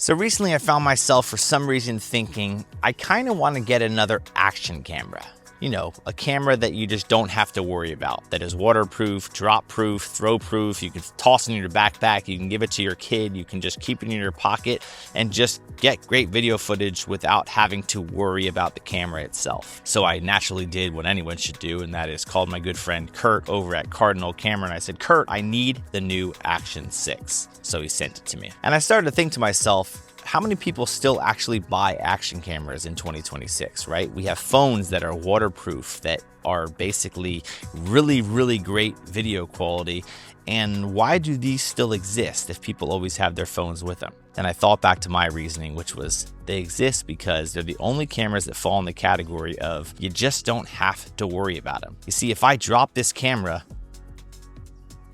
So recently I found myself for some reason thinking I kind of want to get another action camera. You know, a camera that you just don't have to worry about, that is waterproof, drop proof, throw proof. You can toss it in your backpack, you can give it to your kid, you can just keep it in your pocket and just get great video footage without having to worry about the camera itself. So I naturally did what anyone should do, and that is called my good friend Kurt over at Cardinal Camera, and I said, Kurt, I need the new Action 6. So he sent it to me. And I started to think to myself, how many people still actually buy action cameras in 2026, right? We have phones that are waterproof, that are basically really, really great video quality. And why do these still exist if people always have their phones with them? And I thought back to my reasoning, which was they exist because they're the only cameras that fall in the category of you just don't have to worry about them. You see, if I drop this camera,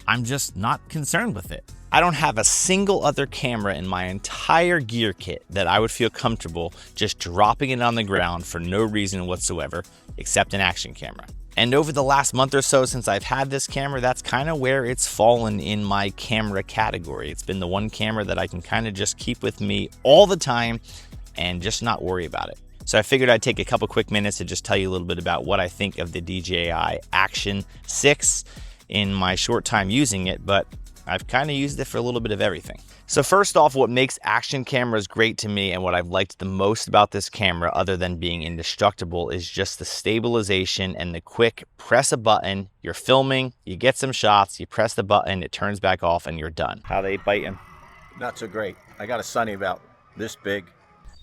I'm just not concerned with it. I don't have a single other camera in my entire gear kit that I would feel comfortable just dropping it on the ground for no reason whatsoever, except an action camera. And over the last month or so since I've had this camera, that's kind of where it's fallen in my camera category. It's been the one camera that I can kind of just keep with me all the time and just not worry about it. So I figured I'd take a couple quick minutes to just tell you a little bit about what I think of the DJI Action 6 in my short time using it, but I've kind of used it for a little bit of everything. So first off, what makes action cameras great to me and what I've liked the most about this camera, other than being indestructible, is just the stabilization and the quick press a button, you're filming, you get some shots, you press the button, it turns back off and you're done. How they biting? Not so great. I got a Sunny about this big.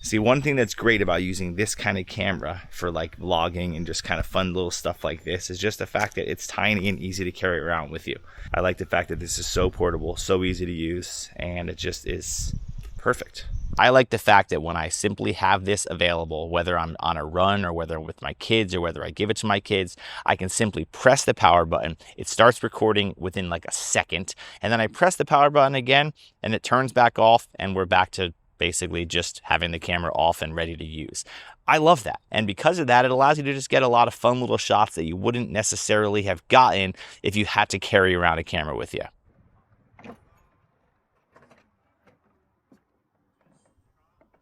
See, one thing that's great about using this kind of camera for like vlogging and just kind of fun little stuff like this is just the fact that it's tiny and easy to carry around with you. I like the fact that this is so portable, so easy to use, and it just is perfect. I like the fact that when I simply have this available, whether I'm on a run or whether I'm with my kids or whether I give it to my kids, I can simply press the power button. It starts recording within like a second, and then I press the power button again and it turns back off and we're back to basically just having the camera off and ready to use. I love that. And because of that, it allows you to just get a lot of fun little shots that you wouldn't necessarily have gotten if you had to carry around a camera with you.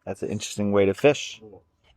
That's an interesting way to fish.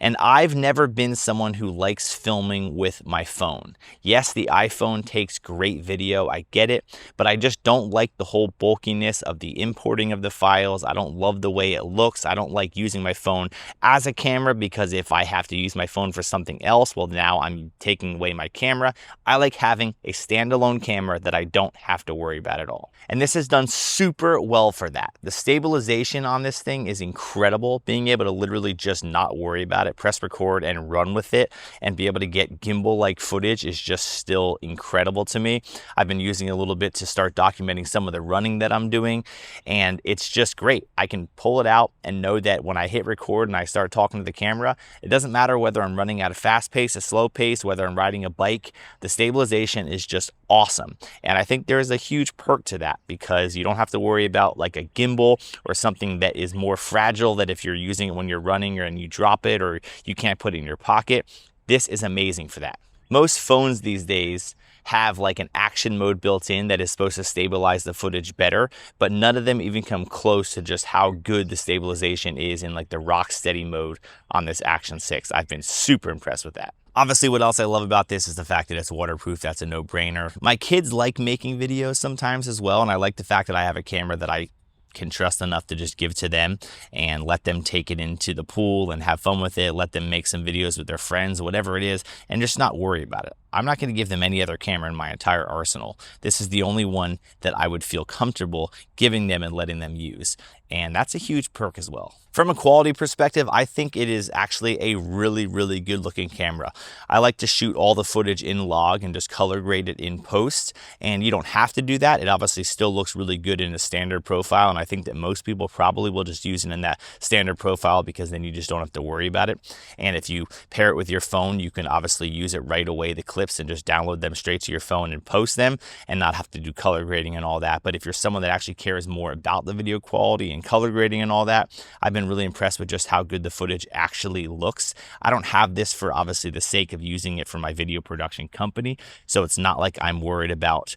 And I've never been someone who likes filming with my phone. Yes, the iPhone takes great video, I get it, but I just don't like the whole bulkiness of the importing of the files. I don't love the way it looks. I don't like using my phone as a camera because if I have to use my phone for something else, well, now I'm taking away my camera. I like having a standalone camera that I don't have to worry about at all. And this has done super well for that. The stabilization on this thing is incredible. Being able to literally just not worry about it, press record and run with it and be able to get gimbal-like footage is just still incredible to me. I've been using it a little bit to start documenting some of the running that I'm doing, and it's just great. I can pull it out and know that when I hit record and I start talking to the camera, it doesn't matter whether I'm running at a fast pace, a slow pace, whether I'm riding a bike, the stabilization is just awesome. And I think there's a huge perk to that because you don't have to worry about like a gimbal or something that is more fragile, that if you're using it when you're running and you drop it or you can't put it in your pocket. This is amazing for that. Most phones these days have like an action mode built in that is supposed to stabilize the footage better, but none of them even come close to just how good the stabilization is in like the rock steady mode on this Action 6. I've been super impressed with that. Obviously, what else I love about this is the fact that it's waterproof. That's a no-brainer. My kids like making videos sometimes as well, and I like the fact that I have a camera that I can trust enough to just give to them and let them take it into the pool and have fun with it, let them make some videos with their friends, whatever it is, and just not worry about it. I'm not going to give them any other camera in my entire arsenal. This is the only one that I would feel comfortable giving them and letting them use. And that's a huge perk as well. From a quality perspective, I think it is actually a really, really good looking camera. I like to shoot all the footage in log and just color grade it in post. And you don't have to do that. It obviously still looks really good in a standard profile. And I think that most people probably will just use it in that standard profile because then you just don't have to worry about it. And if you pair it with your phone, you can obviously use it right away, the clips, and just download them straight to your phone and post them and not have to do color grading and all that. But if you're someone that actually cares more about the video quality and color grading and all that, I've been really impressed with just how good the footage actually looks. I don't have this for obviously the sake of using it for my video production company, so it's not like I'm worried about,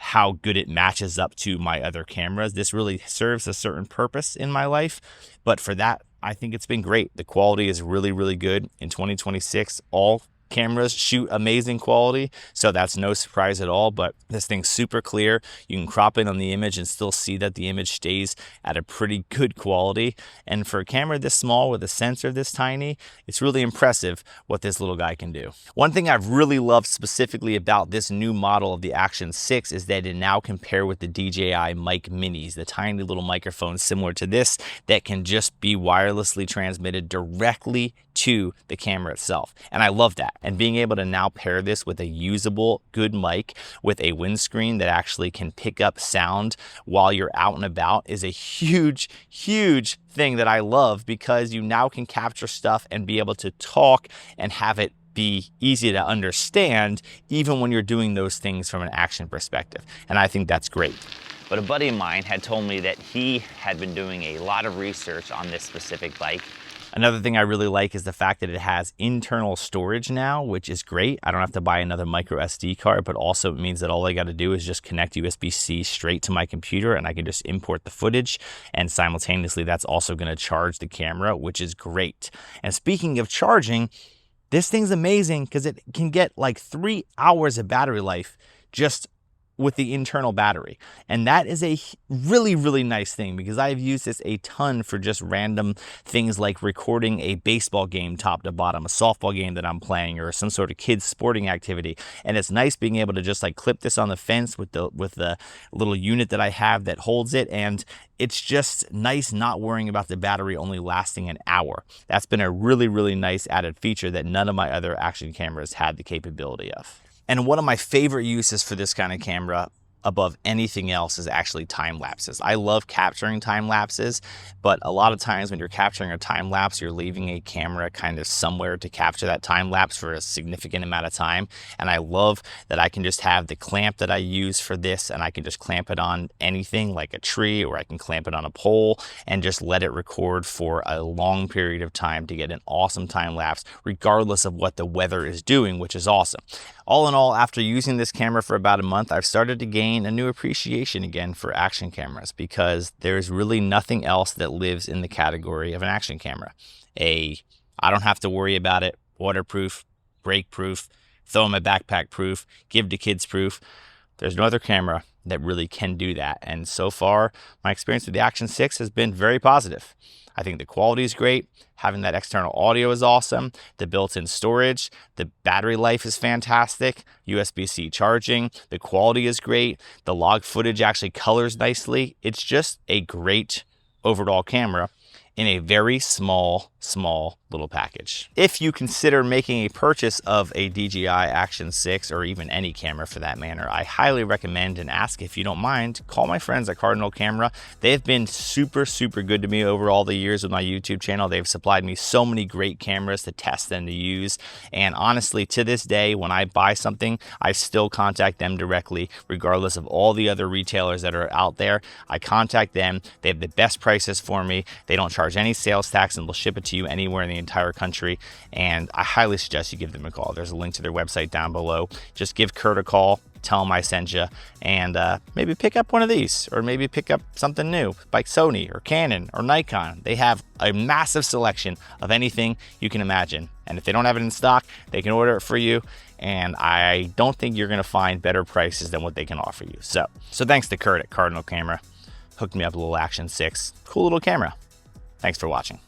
how good it matches up to my other cameras. This really serves a certain purpose in my life, but for that, I think it's been great. The quality is really, really good. In 2026, all cameras shoot amazing quality, so that's no surprise at all, but this thing's super clear. You can crop in on the image and still see that the image stays at a pretty good quality, and for a camera this small with a sensor this tiny, it's really impressive what this little guy can do. One thing I've really loved specifically about this new model of the Action 6 is that it now can pair with the DJI Mic Minis, the tiny little microphones similar to this that can just be wirelessly transmitted directly to the camera itself, and I love that. And being able to now pair this with a usable good mic with a windscreen that actually can pick up sound while you're out and about is a huge thing that I love, because you now can capture stuff and be able to talk and have it be easy to understand even when you're doing those things from an action perspective, and I think that's great. But a buddy of mine had told me that he had been doing a lot of research on this specific bike. Another thing I really like is the fact that it has internal storage now, which is great. I don't have to buy another micro SD card, but also it means that all I got to do is just connect USB-C straight to my computer and I can just import the footage, and simultaneously that's also going to charge the camera, which is great. And speaking of charging, this thing's amazing because it can get like 3 hours of battery life just with the internal battery. And that is a really nice thing, because I've used this a ton for just random things like recording a baseball game top to bottom, a softball game that I'm playing, or some sort of kids sporting activity. And it's nice being able to just like clip this on the fence with the little unit that I have that holds it, and it's just nice not worrying about the battery only lasting an hour. That's been a really nice added feature that none of my other action cameras had the capability of. And one of my favorite uses for this kind of camera above anything else is actually time lapses. I love capturing time lapses, but a lot of times when you're capturing a time lapse, you're leaving a camera kind of somewhere to capture that time lapse for a significant amount of time. And I love that I can just have the clamp that I use for this, and I can just clamp it on anything like a tree, or I can clamp it on a pole and just let it record for a long period of time to get an awesome time lapse, regardless of what the weather is doing, which is awesome. All in all, after using this camera for about a month, I've started to gain a new appreciation again for action cameras, because there's really nothing else that lives in the category of an action camera. I don't have to worry about it, waterproof, break proof, throw in my backpack proof, give to kids proof. There's no other camera that really can do that. And so far, my experience with the Action 6 has been very positive. I think the quality is great. Having that external audio is awesome. The built-in storage, the battery life is fantastic. USB-C charging, the quality is great. The log footage actually colors nicely. It's just a great overall camera in a very small little package. If you consider making a purchase of a DJI Action 6, or even any camera for that matter, I highly recommend, and ask if you don't mind, call my friends at Cardinal Camera. They've been super good to me over all the years with my YouTube channel. They've supplied me so many great cameras to test and to use, and honestly, to this day, when I buy something, I still contact them directly, regardless of all the other retailers that are out there. I contact them. They have the best prices for me. They don't charge any sales tax, and they'll ship it to you anywhere in the entire country, and I highly suggest you give them a call. There's a link to their website down below. Just give Kurt a call, tell him I sent you, and maybe pick up one of these, or maybe pick up something new like Sony or Canon or Nikon. They have a massive selection of anything you can imagine, and if they don't have it in stock, they can order it for you, and I don't think you're going to find better prices than what they can offer you. So thanks to Kurt at Cardinal Camera. Hooked me up a little Action 6. Cool little camera. Thanks for watching.